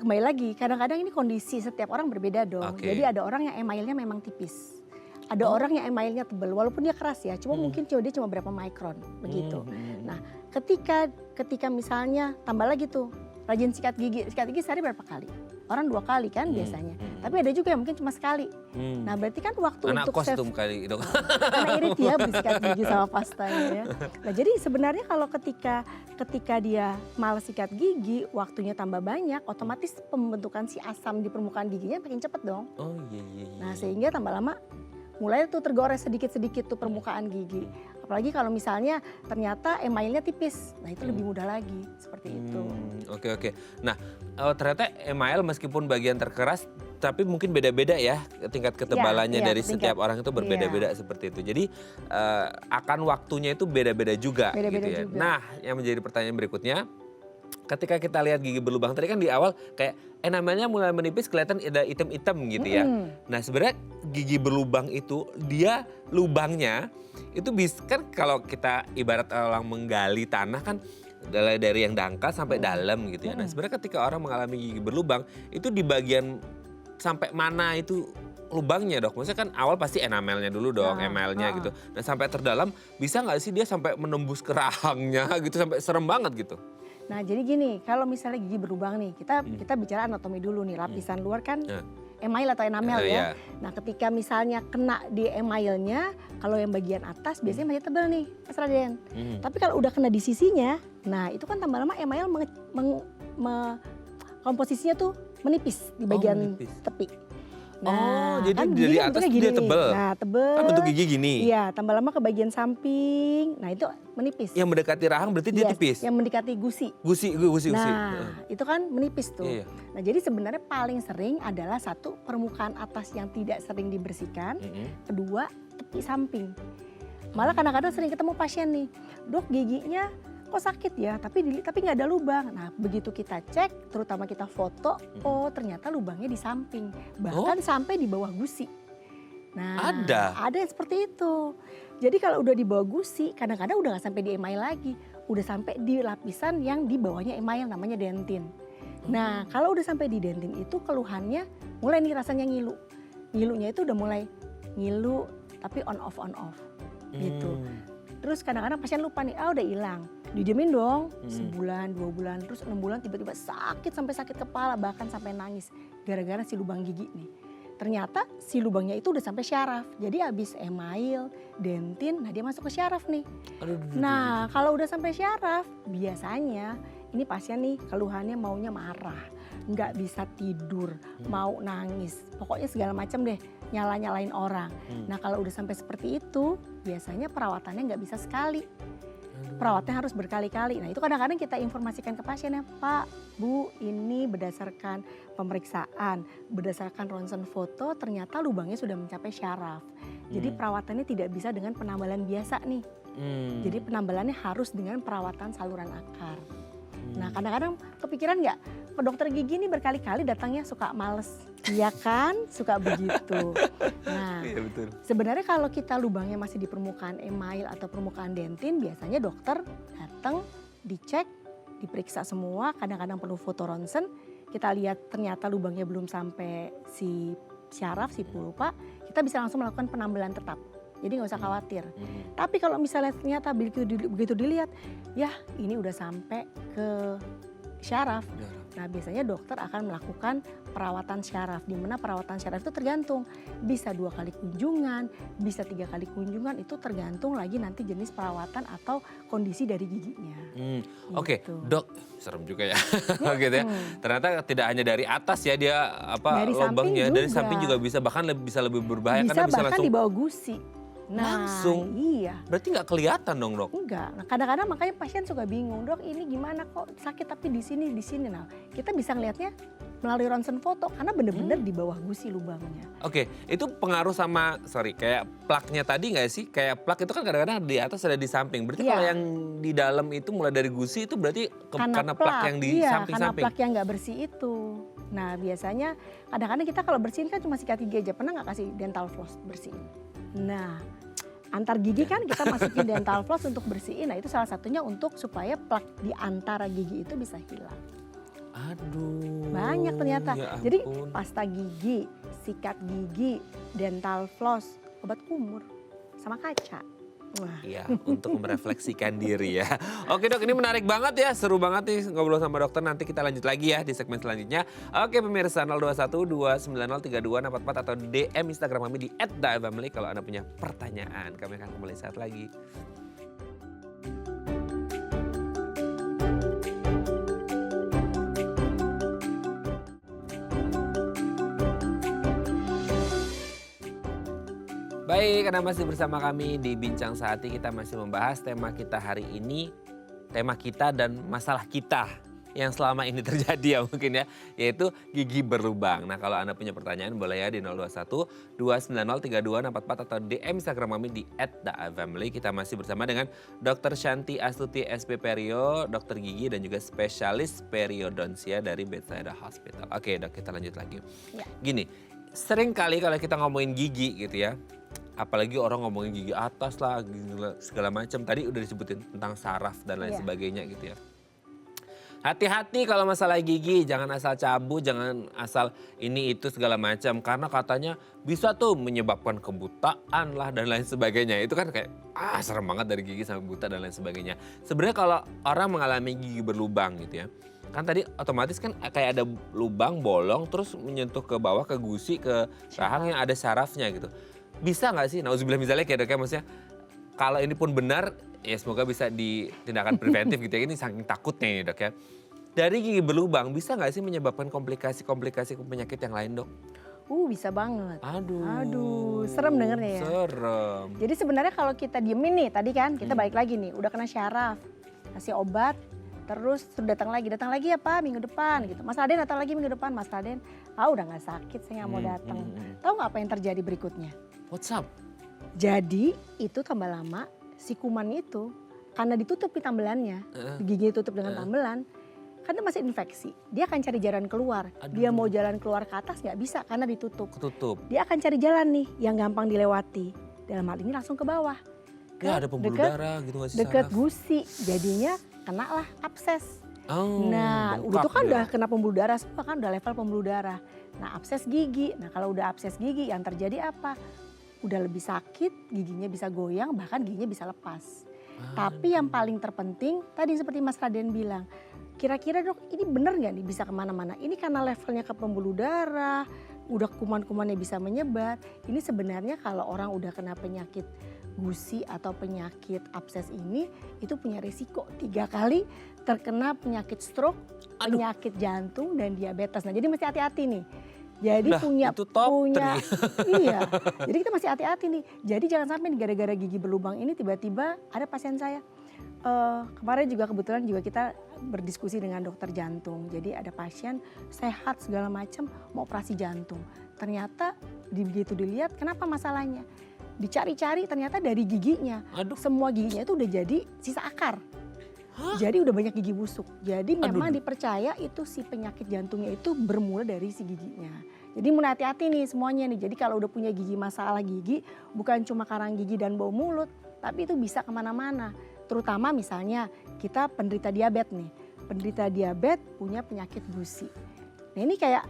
kembali lagi, kadang-kadang ini kondisi setiap orang berbeda dong. Jadi ada orang yang emailnya memang tipis. Ada orang yang emailnya tebal, walaupun dia keras ya, cuma mungkin dia cuma berapa mikron begitu. Nah, ketika misalnya tambah lagi tuh rajin sikat gigi sehari berapa kali? Orang 2 kali kan biasanya. Tapi ada juga yang mungkin cuma sekali. Nah, berarti kan waktu Anak untuk kostum kali itu. karena irit ya bersikat gigi sama pastanya ya. Nah, jadi sebenarnya kalau ketika dia malas sikat gigi, waktunya tambah banyak, otomatis pembentukan si asam di permukaan giginya makin cepet dong. Oh iya. Nah, sehingga tambah lama mulai tuh tergores sedikit-sedikit tuh permukaan gigi. Apalagi kalau misalnya ternyata emailnya tipis. Nah, itu lebih mudah lagi seperti itu. Oke. Nah, ternyata email meskipun bagian terkeras tapi mungkin beda-beda ya tingkat ketebalannya Iya, dari setiap orang itu berbeda-beda seperti itu. Jadi akan waktunya itu beda-beda juga Beda-beda gitu ya. juga. Nah, yang menjadi pertanyaan berikutnya, ketika kita lihat gigi berlubang tadi kan di awal kayak enamelnya mulai menipis kelihatan ada item-item gitu ya. Nah, sebenarnya gigi berlubang itu dia lubangnya itu bisa kan kalau kita ibarat orang menggali tanah kan dari yang dangkal sampai dalam gitu ya. Nah, sebenarnya ketika orang mengalami gigi berlubang itu di bagian sampai mana itu lubangnya dok? Maksudnya kan awal pasti enamelnya dulu dong, emelnya gitu. Nah, sampai terdalam bisa nggak sih dia sampai menembus ke rahangnya gitu sampai serem banget gitu? Nah, jadi gini, kalau misalnya gigi berlubang nih, kita bicara anatomi dulu nih. Lapisan luar kan email atau enamel ya. Nah, ketika misalnya kena di emailnya, kalau yang bagian atas biasanya masih tebal nih, Mas Raden. Tapi kalau udah kena di sisinya, nah itu kan tambah lama email komposisinya tuh menipis di bagian tepi. Nah, jadi kan dari gigi atas bentuknya dia gini. tebel. Nah, tebel. Kan bentuk gigi gini. Iya, tambah lama ke bagian samping. Nah, itu menipis. Yang mendekati rahang berarti dia tipis. Yang mendekati gusi. Gusi. Nah, itu kan menipis tuh. Iya. Nah, jadi sebenarnya paling sering adalah satu, permukaan atas yang tidak sering dibersihkan. Kedua, tepi samping. Malah kadang-kadang sering ketemu pasien nih, dok giginya kok sakit ya, tapi nggak ada lubang. Nah, begitu kita cek, terutama kita foto, oh ternyata lubangnya di samping, bahkan sampai di bawah gusi. Nah, ada yang seperti itu. Jadi kalau udah di bawah gusi, kadang-kadang udah nggak sampai di email lagi, udah sampai di lapisan yang di bawahnya email, namanya dentin. Nah, kalau udah sampai di dentin itu keluhannya mulai nih rasanya ngilu. Ngilunya itu udah mulai ngilu, tapi on off gitu. Terus kadang-kadang pasien lupa nih, udah hilang. Didiemin dong, sebulan, 2 bulan, terus 6 bulan tiba-tiba sakit sampai sakit kepala, bahkan sampai nangis. Gara-gara si lubang gigi nih. Ternyata si lubangnya itu udah sampai syaraf. Jadi habis email, dentin, nah dia masuk ke syaraf nih. Nah kalau udah sampai syaraf, biasanya ini pasien nih keluhannya maunya marah. Nggak bisa tidur, mau nangis. Pokoknya segala macam deh, nyala-nyalain orang. Nah kalau udah sampai seperti itu, biasanya perawatannya nggak bisa sekali. Perawatnya harus berkali-kali. Nah itu kadang-kadang kita informasikan ke pasien ya, Pak, Bu, ini berdasarkan pemeriksaan, berdasarkan ronsen foto, ternyata lubangnya sudah mencapai syaraf. Jadi perawatannya tidak bisa dengan penambalan biasa nih. Jadi penambalannya harus dengan perawatan saluran akar. Nah kadang-kadang kepikiran nggak, dokter gigi ini berkali-kali datangnya suka males. Iya kan, suka begitu. Nah sebenarnya kalau kita lubangnya masih di permukaan email atau permukaan dentin, biasanya dokter datang, dicek, diperiksa semua, kadang-kadang perlu foto ronsen. Kita lihat ternyata lubangnya belum sampai si syaraf, si pulpa, kita bisa langsung melakukan penambalan tetap. Jadi nggak usah khawatir. Tapi kalau misalnya ternyata begitu dilihat, ya ini udah sampai ke syaraf. Nah biasanya dokter akan melakukan perawatan syaraf. Di mana perawatan syaraf itu tergantung. Bisa 2 kali kunjungan, bisa 3 kali kunjungan. Itu tergantung lagi nanti jenis perawatan atau kondisi dari giginya. Oke, Gitu. dok, serem juga ya, gitu ya. Ternyata tidak hanya dari atas ya dia Dari lubangnya, samping dari juga. samping juga bisa bahkan bisa lebih berbahaya Bisa karena bisa bahkan langsung di bawah gusi. Nah, langsung. iya. Berarti nggak kelihatan dong dok? Enggak. Nah, kadang-kadang makanya pasien suka bingung, dok ini gimana kok sakit tapi di sini. Nah, kita bisa ngelihatnya melalui ronsen foto karena bener-bener di bawah gusi lubangnya. Oke, itu pengaruh sama, kayak plaknya tadi nggak sih? Kayak plak itu kan kadang-kadang di atas ada di samping. Berarti kalau yang di dalam itu mulai dari gusi itu berarti karena plak yang di karena samping-samping. plak yang nggak bersih itu. Nah, biasanya kadang-kadang kita kalau bersihin kan cuma sikat gigi aja. Pernah nggak kasih dental floss bersihin? Nah, antar gigi kan kita masukin dental floss untuk bersihin. Nah, itu salah satunya untuk supaya plak di antara gigi itu bisa hilang. Aduh. Banyak ternyata. Ya Jadi ampun. pasta gigi, sikat gigi, dental floss, obat kumur sama kaca. Wah. Iya, untuk merefleksikan diri ya. Oke dok, ini menarik banget ya, seru banget nih ngobrol sama dokter. Nanti kita lanjut lagi ya di segmen selanjutnya. Oke pemirsa 021 290 3244 atau DM Instagram kami di @daifamily kalau Anda punya pertanyaan. Kami akan kembali saat lagi. Baik, Anda masih bersama kami di Bincang Sehati. Kita masih membahas tema kita hari ini, tema kita dan masalah kita yang selama ini terjadi ya mungkin ya, yaitu gigi berlubang. Nah kalau Anda punya pertanyaan boleh ya di 021 290 3244 atau DM Instagram kami di @daifamily. Kita masih bersama dengan Dr. Shanti Astuti SP Perio, dokter gigi dan juga spesialis periodontia dari Bethesda Hospital. Oke dok, kita lanjut lagi. Ya. Gini, sering kali kalau kita ngomongin gigi gitu ya, apalagi orang ngomongin gigi atas lah, segala macam. Tadi udah disebutin tentang saraf dan lain sebagainya gitu ya. Hati-hati kalau masalah gigi, jangan asal cabut, jangan asal ini itu segala macam. Karena katanya bisa tuh menyebabkan kebutaan lah dan lain sebagainya. Itu kan kayak serem banget dari gigi sampai buta dan lain sebagainya. Sebenarnya kalau orang mengalami gigi berlubang gitu ya, kan tadi otomatis kan kayak ada lubang bolong terus menyentuh ke bawah ke gusi ke rahang yang ada sarafnya gitu. Bisa nggak sih, nauzubillah misalnya kayak dok ya, maksudnya kalau ini pun benar ya semoga bisa ditindakan preventif gitu ya, ini saking takutnya nih dok ya. Dari gigi berlubang bisa nggak sih menyebabkan komplikasi-komplikasi penyakit yang lain dok? Bisa banget. Aduh. Aduh, serem dengernya ya. Serem. Jadi sebenarnya kalau kita diemin nih, tadi kan kita balik lagi nih, udah kena syaraf, kasih obat, terus datang lagi ya Pak minggu depan gitu. Mas Raden datang lagi minggu depan, Mas Raden, udah nggak sakit, saya nggak mau datang. Tahu nggak apa yang terjadi berikutnya? What's up? Jadi itu tambah lama si kuman itu karena ditutup di tambelannya, gigi ditutup dengan tambelan, karena masih infeksi. Dia akan cari jalan keluar. Dia mau jalan keluar ke atas nggak bisa karena ditutup. Ketutup. Dia akan cari jalan nih yang gampang dilewati. Dalam hal ini langsung ke bawah. Ya ada pembuluh darah gitu nggak sih Deket saraf? gusi, jadinya kenalah abses. Oh, Nah, bengkak itu kan dia. udah kena pembuluh darah semua kan, udah level pembuluh darah. Nah, abses gigi. Nah, kalau udah abses gigi yang terjadi apa? Udah lebih sakit, giginya bisa goyang, bahkan giginya bisa lepas. Tapi yang paling terpenting, tadi seperti Mas Raden bilang, kira-kira dok ini bener nggak nih bisa kemana-mana? Ini karena levelnya ke pembuluh darah, udah kuman-kumannya bisa menyebar. Ini sebenarnya kalau orang udah kena penyakit gusi atau penyakit abses ini, itu punya risiko 3 kali terkena penyakit stroke, penyakit jantung dan diabetes. Nah jadi mesti hati-hati nih. Jadi Lah, itu top 3. iya. Jadi kita masih hati-hati nih. Jadi jangan sampai nih gara-gara gigi berlubang ini tiba-tiba ada pasien saya. Kemarin juga kebetulan juga kita berdiskusi dengan dokter jantung. Jadi ada pasien sehat segala macam mau operasi jantung. Ternyata begitu dilihat kenapa masalahnya? Dicari-cari ternyata dari giginya. Aduh. Semua giginya itu udah jadi sisa akar. Jadi udah banyak gigi busuk. Jadi memang dipercaya itu si penyakit jantungnya itu bermula dari si giginya. Jadi mulai hati-hati nih semuanya nih. Jadi kalau udah punya gigi masalah gigi, bukan cuma karang gigi dan bau mulut, tapi itu bisa kemana-mana. Terutama misalnya kita penderita diabetes nih. Penderita diabetes punya penyakit gusi. Nah ini kayak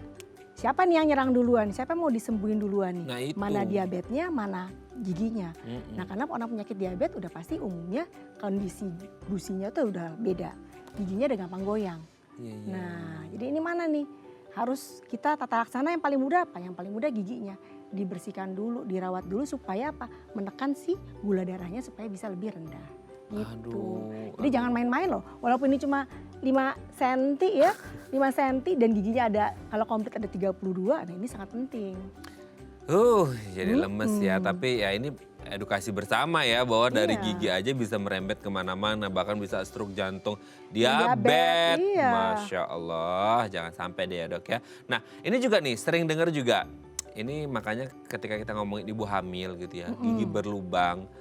siapa nih yang nyerang duluan? Siapa yang mau disembuhin duluan nih? Nah, itu. Mana diabetesnya, mana giginya. Nah karena orang penyakit diabetes udah pasti umumnya kondisi gusinya tuh udah beda. Giginya udah gampang goyang. Iya. Nah jadi ini mana nih? Harus kita tata laksana yang paling mudah apa? Yang paling mudah giginya. Dibersihkan dulu, dirawat dulu supaya apa? Menekan si gula darahnya supaya bisa lebih rendah. Gitu. Jadi jangan main-main loh. Walaupun ini cuma 5 cm ya. 5 cm dan giginya ada kalau komplit ada 32. Nah ini sangat penting. Jadi lemes ya. Tapi ya ini edukasi bersama ya bahwa dari Iya. gigi aja bisa merembet kemana-mana. Bahkan bisa stroke jantung, diabetes. Iya. Masya Allah, jangan sampai deh ya dok ya. Nah ini juga nih sering dengar juga. Ini makanya ketika kita ngomongin ibu hamil gitu ya, gigi berlubang.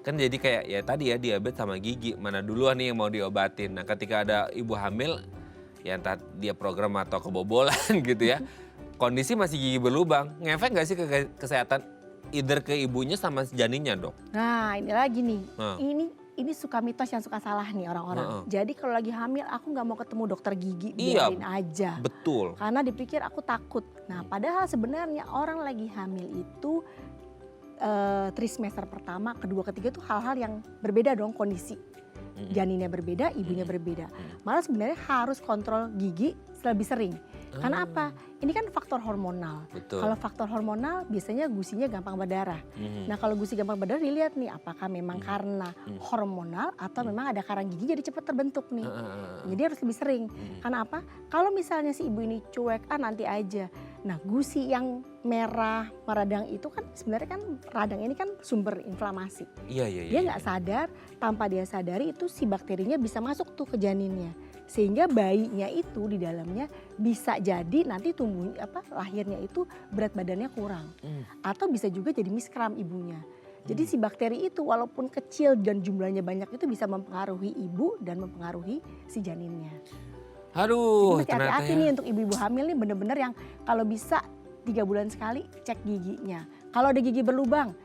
Kan jadi kayak ya tadi ya diabetes sama gigi, mana duluan nih yang mau diobatin. Nah ketika ada ibu hamil, ya entah dia program atau kebobolan gitu ya. Kondisi masih gigi berlubang, ngefek gak sih ke kesehatan either ke ibunya sama janinnya dok? Nah ini lagi nih, ini suka mitos yang suka salah nih orang-orang. Jadi kalau lagi hamil aku nggak mau ketemu dokter gigi, biarin aja. Betul. Karena dipikir aku takut. Nah padahal sebenarnya orang lagi hamil itu trimester pertama, kedua, ketiga tuh hal-hal yang berbeda dong kondisi. Janinnya berbeda, ibunya berbeda. Malah sebenarnya harus kontrol gigi lebih sering. Karena apa? Ini kan faktor hormonal. Betul. Kalau faktor hormonal biasanya gusinya gampang berdarah. Nah kalau gusi gampang berdarah dilihat nih apakah memang karena hormonal atau memang ada karang gigi jadi cepat terbentuk nih. Jadi harus lebih sering. Karena apa? Kalau misalnya si ibu ini cuek, nanti aja. Nah gusi yang merah, meradang itu kan sebenarnya kan radang ini kan sumber inflamasi. Iya. Dia nggak sadar, tanpa dia sadari itu si bakterinya bisa masuk tuh ke janinnya. Sehingga bayinya itu di dalamnya bisa jadi nanti lahirnya itu berat badannya kurang. Atau bisa juga jadi miskram ibunya. Jadi si bakteri itu walaupun kecil dan jumlahnya banyak itu bisa mempengaruhi ibu dan mempengaruhi si janinnya. Aduh, Jadi hati-hati nih untuk ibu-ibu hamil nih bener-bener yang kalau bisa 3 bulan sekali cek giginya. Kalau ada gigi berlubang,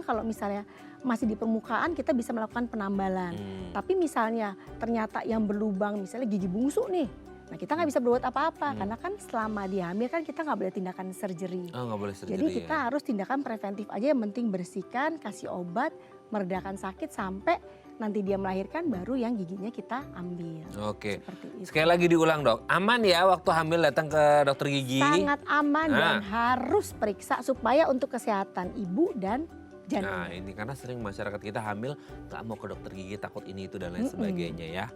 kalau misalnya masih di permukaan kita bisa melakukan penambalan. Tapi misalnya ternyata yang berlubang misalnya gigi bungsu nih, nah kita nggak bisa berbuat apa-apa karena kan selama dia hamil kan kita nggak boleh tindakan surgery. Nggak boleh surgery. Jadi kita harus tindakan preventif aja, yang penting bersihkan, kasih obat, meredakan sakit sampai nanti dia melahirkan baru yang giginya kita ambil. Oke. Seperti itu. Sekali lagi diulang dok, aman ya waktu hamil datang ke dokter gigi? Sangat aman dan harus periksa supaya untuk kesehatan ibu dan janin. Nah ini karena sering masyarakat kita hamil nggak mau ke dokter gigi, takut ini itu dan lain sebagainya ya.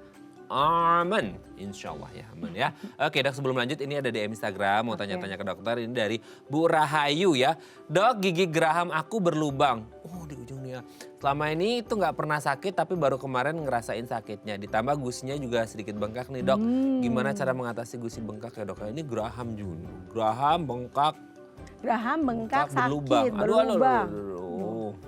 Aman, insya Allah ya aman ya. Oke dok, sebelum lanjut ini ada DM Instagram mau tanya-tanya ke dokter, ini dari Bu Rahayu ya. Dok, gigi geraham aku berlubang. Oh di ujungnya. Selama ini itu nggak pernah sakit tapi baru kemarin ngerasain sakitnya. Ditambah gusinya juga sedikit bengkak nih dok. Gimana cara mengatasi gusi bengkak ya dok? Ini geraham Jun, geraham bengkak. Geraham bengkak sakit, berlubang. berlubang. Aduh.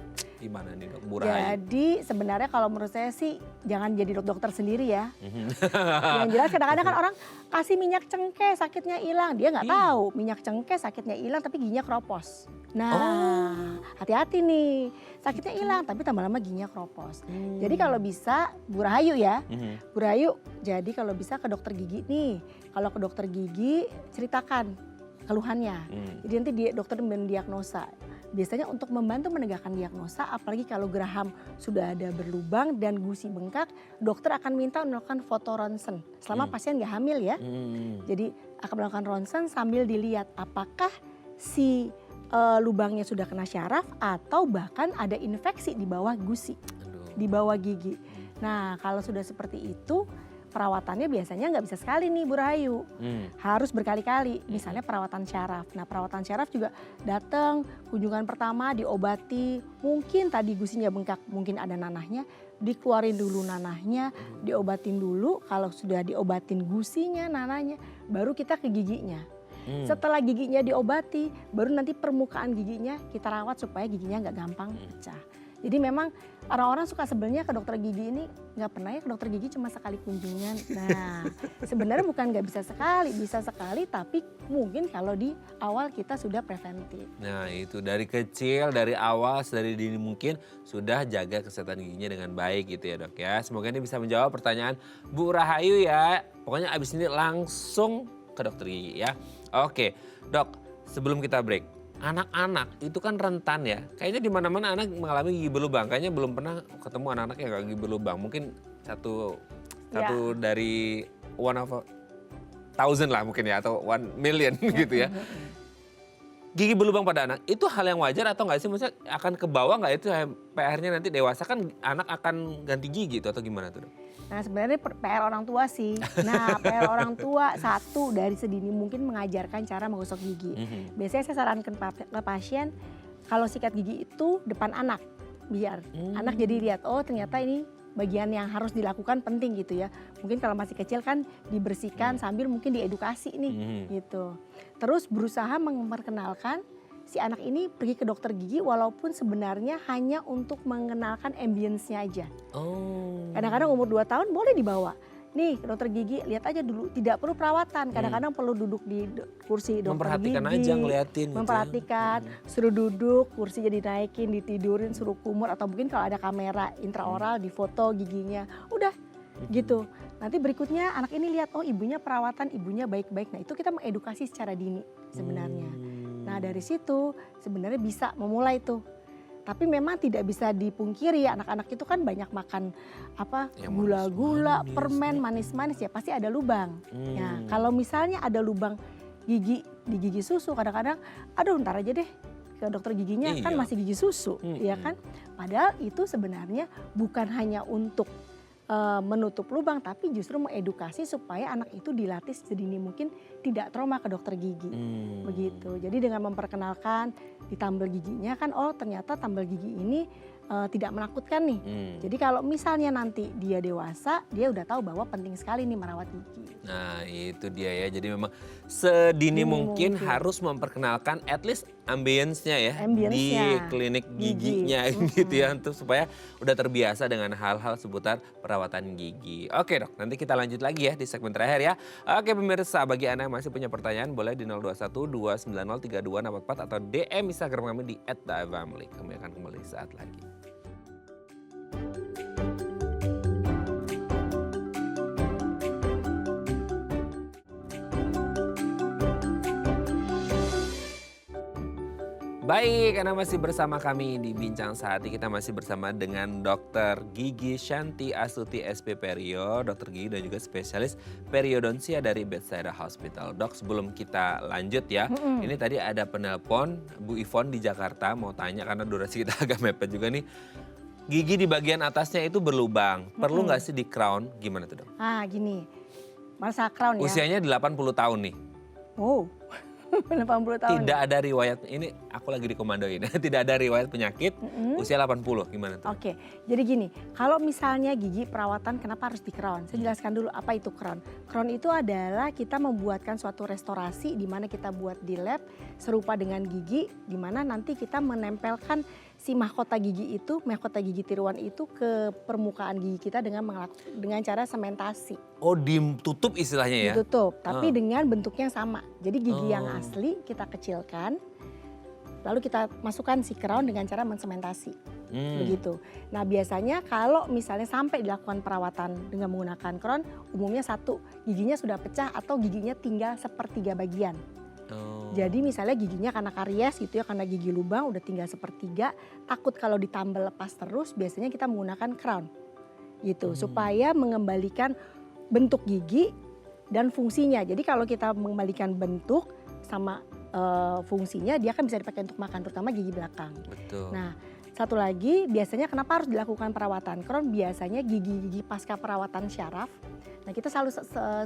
Gimana nih dok, Bu Rahayu? Jadi sebenarnya kalau menurut saya sih jangan jadi dokter sendiri ya. Yang jelas kadang-kadang kan orang kasih minyak cengkeh sakitnya hilang. Dia nggak tahu minyak cengkeh sakitnya hilang tapi giginya keropos. Nah hati-hati nih, sakitnya hilang tapi tambah lama giginya keropos. Jadi kalau bisa Bu Rahayu ya, Bu Rahayu jadi kalau bisa ke dokter gigi nih. Kalau ke dokter gigi ceritakan keluhannya. Jadi nanti dokter mendiagnosa. Biasanya untuk membantu menegakkan diagnosa, apalagi kalau geraham sudah ada berlubang dan gusi bengkak, dokter akan minta melakukan foto ronsen. Selama pasien nggak hamil ya. Jadi akan melakukan ronsen sambil dilihat apakah si lubangnya sudah kena syaraf atau bahkan ada infeksi di bawah gusi, di bawah gigi. Nah kalau sudah seperti itu, perawatannya biasanya nggak bisa sekali nih Bu Rahayu. Harus berkali-kali, misalnya perawatan syaraf. Nah perawatan syaraf juga datang, kunjungan pertama diobati, mungkin tadi gusinya bengkak, mungkin ada nanahnya, dikeluarin dulu nanahnya, diobatin dulu, kalau sudah diobatin gusinya, nanahnya, baru kita ke giginya. Setelah giginya diobati, baru nanti permukaan giginya kita rawat supaya giginya nggak gampang pecah. Jadi memang orang-orang suka sebenarnya ke dokter gigi ini nggak pernah ya ke dokter gigi cuma sekali kunjungan. Nah sebenarnya bukan nggak bisa sekali tapi mungkin kalau di awal kita sudah preventif. Nah itu dari kecil, dari awal, dari dini mungkin sudah jaga kesehatan giginya dengan baik gitu ya dok ya. Semoga ini bisa menjawab pertanyaan Bu Rahayu ya. Pokoknya abis ini langsung ke dokter gigi ya. Oke dok, sebelum kita break. Anak-anak itu kan rentan ya. Kayaknya di mana-mana anak mengalami gigi berlubang. Kayaknya belum pernah ketemu anak-anak yang gak gigi berlubang. Mungkin satu dari 1 of 1,000 lah mungkin ya, atau 1 million gitu ya. Gigi berlubang pada anak itu hal yang wajar atau nggak sih? Maksudnya akan ke bawah nggak itu PR-nya nanti dewasa kan anak akan ganti gigi itu atau gimana tuh dok? Nah sebenarnya PR orang tua sih. Nah PR orang tua satu dari sedini mungkin mengajarkan cara menggosok gigi. Biasanya saya sarankan ke pasien kalau sikat gigi itu depan anak. Biar anak jadi lihat oh ternyata ini bagian yang harus dilakukan penting gitu ya. Mungkin kalau masih kecil kan dibersihkan sambil mungkin diedukasi nih gitu. Terus berusaha memperkenalkan si anak ini pergi ke dokter gigi walaupun sebenarnya hanya untuk mengenalkan ambience-nya aja. Kadang-kadang umur 2 tahun boleh dibawa. Nih ke dokter gigi lihat aja dulu, tidak perlu perawatan. Kadang-kadang perlu duduk di kursi dokter memperhatikan gigi. Aja ngeliatin memperhatikan, suruh duduk, kursi jadi dinaikin, ditidurin, suruh kumur. Atau mungkin kalau ada kamera intraoral difoto giginya. Udah gitu. Nanti berikutnya anak ini lihat oh ibunya perawatan, ibunya baik-baik. Nah itu kita mengedukasi secara dini sebenarnya. Nah dari situ sebenarnya bisa memulai tuh. Tapi memang tidak bisa dipungkiri anak-anak itu kan banyak makan Yang gula-gula, manis-manis, permen, ya. manis-manis ya pasti ada lubang. Nah kalau misalnya ada lubang gigi di gigi susu kadang-kadang aduh ntar aja deh ke dokter giginya kan Iya. masih gigi susu ya kan. Padahal itu sebenarnya bukan hanya untuk menutup lubang tapi justru mengedukasi supaya anak itu dilatih sedini mungkin tidak trauma ke dokter gigi. Begitu. Jadi dengan memperkenalkan ditambal giginya kan oh ternyata tambal gigi ini tidak menakutkan nih. Jadi kalau misalnya nanti dia dewasa dia udah tahu bahwa penting sekali nih merawat gigi. Nah itu dia ya, jadi memang sedini Sedini mungkin mungkin. harus memperkenalkan at least ambience-nya ya di Ambience-nya. klinik Gigi. giginya gitu ya, untuk supaya udah terbiasa dengan hal-hal seputar perawatan gigi. Oke dok, nanti kita lanjut lagi ya di segmen terakhir ya. Oke pemirsa, bagi Anda yang masih punya pertanyaan boleh di 021 290 3244 atau DM Instagram kami di @thefamily. Kami akan kembali saat lagi. Baik, Anda masih bersama kami di Bincang Sehati. Kita masih bersama dengan Dr. Gigi Shanti Astuti SP-Perio, dokter gigi dan juga spesialis periodontia dari Bethesda Hospital. Dok, sebelum kita lanjut ya, ini tadi ada penelpon Bu Ivon di Jakarta mau tanya karena durasi kita agak mepet juga nih. Gigi di bagian atasnya itu berlubang, perlu nggak sih di crown? Gimana tuh dok? Ah gini, masa crown ya. Usianya 80 tahun nih. Oh 80 tahun. Tidak ada riwayat, ini aku lagi dikomandoin. Tidak ada riwayat penyakit, usia 80, gimana tuh? Oke, jadi gini, kalau misalnya gigi perawatan kenapa harus di crown? Saya jelaskan dulu apa itu crown. Crown itu adalah kita membuatkan suatu restorasi di mana kita buat di lab serupa dengan gigi, di mana nanti kita menempelkan si mahkota gigi itu, mahkota gigi tiruan itu ke permukaan gigi kita dengan cara sementasi. Oh ditutup istilahnya ya? Ditutup, tapi dengan bentuknya yang sama. Jadi gigi yang asli kita kecilkan, lalu kita masukkan si crown dengan cara mensementasi. Begitu. Nah biasanya kalau misalnya sampai dilakukan perawatan dengan menggunakan crown, umumnya satu, giginya sudah pecah atau giginya tinggal sepertiga bagian. Jadi misalnya giginya karena karies gitu ya, karena gigi lubang udah tinggal sepertiga, takut kalau ditambal lepas terus biasanya kita menggunakan crown gitu. Supaya mengembalikan bentuk gigi dan fungsinya. Jadi kalau kita mengembalikan bentuk sama fungsinya dia kan bisa dipakai untuk makan, terutama gigi belakang. Betul. Nah satu lagi biasanya kenapa harus dilakukan perawatan crown, biasanya gigi-gigi pasca perawatan syaraf. Nah kita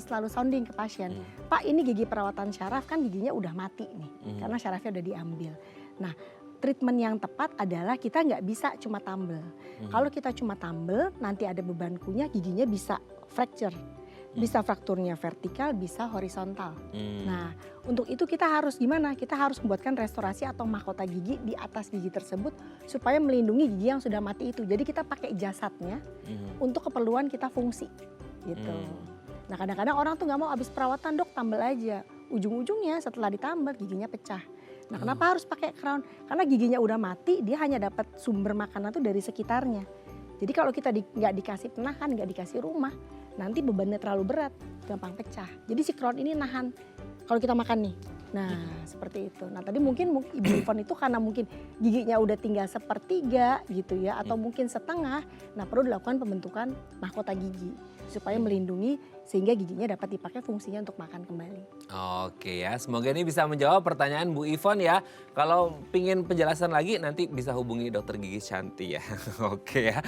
selalu sounding ke pasien, Pak ini gigi perawatan syaraf kan giginya udah mati nih, karena syarafnya udah diambil. Nah treatment yang tepat adalah kita nggak bisa cuma tambel. Kalau kita cuma tambel nanti ada beban kunyah, giginya bisa fracture. Bisa frakturnya vertikal, bisa horizontal. Nah untuk itu kita harus gimana? Kita harus membuatkan restorasi atau mahkota gigi di atas gigi tersebut supaya melindungi gigi yang sudah mati itu. Jadi kita pakai jasadnya untuk keperluan kita fungsi. Gitu. Nah kadang-kadang orang tuh nggak mau habis perawatan dok tambal aja, ujung-ujungnya setelah ditambal giginya pecah. Nah kenapa harus pakai crown? Karena giginya udah mati, dia hanya dapat sumber makanan tuh dari sekitarnya. Jadi kalau kita nggak dikasih penahan, nggak dikasih rumah, nanti bebannya terlalu berat, gampang pecah. Jadi si crown ini nahan kalau kita makan nih. Nah seperti itu. Nah tadi mungkin Ibu Ivon itu karena mungkin giginya udah tinggal sepertiga gitu ya, atau mungkin setengah. Nah perlu dilakukan pembentukan mahkota gigi supaya melindungi sehingga giginya dapat dipakai fungsinya untuk makan kembali. Oke ya, semoga ini bisa menjawab pertanyaan Bu Ivon ya. Kalau pingin penjelasan lagi nanti bisa hubungi dokter gigi Shanti ya. Oke ya.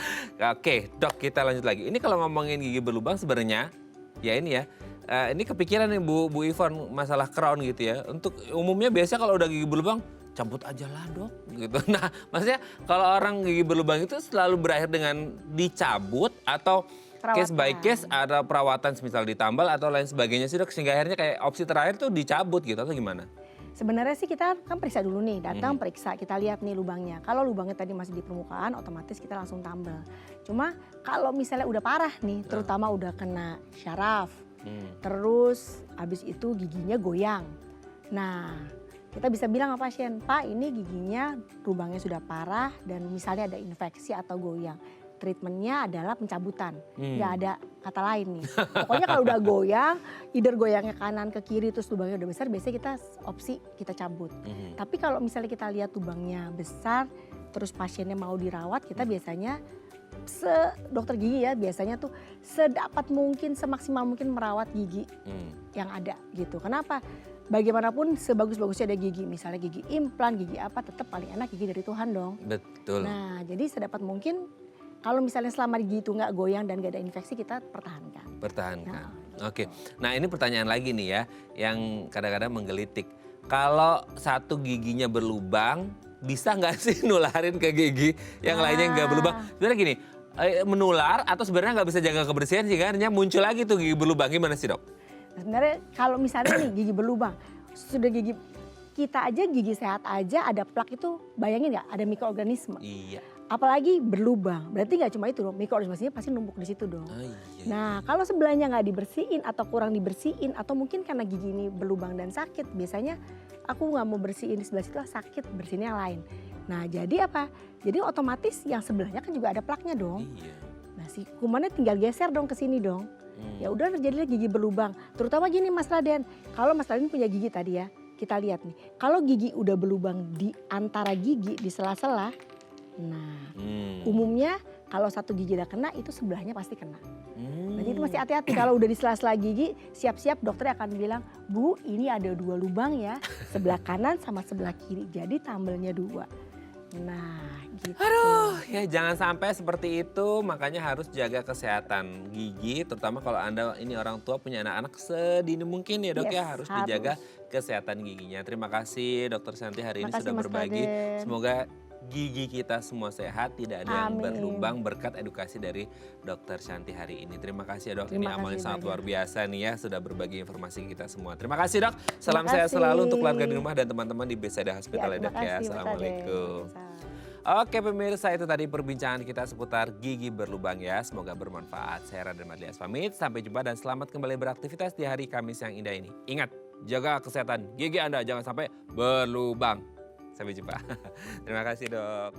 Oke dok, kita lanjut lagi. Ini kalau ngomongin gigi berlubang sebenarnya ya ini ya. Ini kepikiran nih Bu Ivon masalah crown gitu ya. Untuk umumnya biasa kalau udah gigi berlubang cabut aja lah dok gitu. Nah maksudnya kalau orang gigi berlubang itu selalu berakhir dengan dicabut atau case by case ada perawatan misal ditambal atau lain sebagainya sih dok, sehingga akhirnya kayak opsi terakhir tuh dicabut gitu atau gimana? Sebenarnya sih kita kan periksa dulu nih, datang periksa, kita lihat nih lubangnya. Kalau lubangnya tadi masih di permukaan otomatis kita langsung tambal. Cuma kalau misalnya udah parah nih, terutama udah kena syaraf, terus habis itu giginya goyang. Nah kita bisa bilang sama pasien, Pak ini giginya lubangnya sudah parah dan misalnya ada infeksi atau goyang. treatmentnya adalah pencabutan. Nggak ada kata lain nih. Pokoknya kalau udah goyang, either goyangnya kanan ke kiri terus lubangnya udah besar, biasanya kita opsi kita cabut. Tapi kalau misalnya kita lihat lubangnya besar, terus pasiennya mau dirawat, kita biasanya dokter gigi ya biasanya tuh sedapat mungkin, semaksimal mungkin merawat gigi yang ada gitu. Kenapa? Bagaimanapun sebagus-bagusnya ada gigi, misalnya gigi implan, gigi apa, tetap paling enak gigi dari Tuhan dong. Betul. Nah, jadi sedapat mungkin kalau misalnya selama gigi itu nggak goyang dan nggak ada infeksi, kita pertahankan. Pertahankan. Nah, Oke. Nah, ini pertanyaan lagi nih ya, yang kadang-kadang menggelitik. Kalau satu giginya berlubang, bisa nggak sih nularin ke gigi yang lainnya nggak berlubang? Sebenarnya gini, menular atau sebenarnya nggak bisa jaga kebersihan sehingga akhirnya muncul lagi tuh gigi berlubang, gimana sih dok? Sebenarnya kalau misalnya nih gigi berlubang, sudah gigi kita aja, gigi sehat aja ada plak itu, bayangin nggak ada mikroorganisme. Iya. Apalagi berlubang, berarti nggak cuma itu dong, mikroorganismenya pasti numpuk di situ dong. Oh, iya. Nah kalau sebelahnya nggak dibersihin atau kurang dibersihin atau mungkin karena gigi ini berlubang dan sakit, biasanya aku nggak mau bersihin di sebelah situ, sakit, bersihin yang lain. Nah jadi apa? Jadi otomatis yang sebelahnya kan juga ada plaknya dong. Iya. Nah si kumannya tinggal geser dong ke sini dong. Ya udah terjadilah gigi berlubang. Terutama gini Mas Raden, kalau Mas Raden punya gigi tadi ya, kita lihat nih. Kalau gigi udah berlubang di antara gigi, di sela-sela, nah umumnya kalau satu gigi udah kena, itu sebelahnya pasti kena. Nah itu masih hati-hati, kalau udah di sela-sela gigi, siap-siap dokter akan bilang, Bu ini ada 2 lubang ya, sebelah kanan sama sebelah kiri, jadi tambelnya 2. Nah gitu. Aduh, ya jangan sampai seperti itu. Makanya harus jaga kesehatan gigi, terutama kalau Anda ini orang tua punya anak-anak sedini mungkin ya dok ya, harus dijaga kesehatan giginya. Terima kasih Dokter Shanty hari ini sudah berbagi. Semoga gigi kita semua sehat, tidak ada yang berlubang berkat edukasi dari Dokter Shanty hari ini. Terima kasih ya dok, ini amalnya sangat luar biasa nih ya, sudah berbagi informasi kita semua. Terima kasih dok, salam sehat selalu untuk keluarga di rumah dan teman-teman di Bethesda Hospital ya dok ya. Assalamualaikum. Oke pemirsa, itu tadi perbincangan kita seputar gigi berlubang ya. Semoga bermanfaat. Saya Raden Madlias pamit, sampai jumpa dan selamat kembali beraktivitas di hari Kamis yang indah ini. Ingat, jaga kesehatan gigi Anda, jangan sampai berlubang. Sampai jumpa. Terima kasih dok.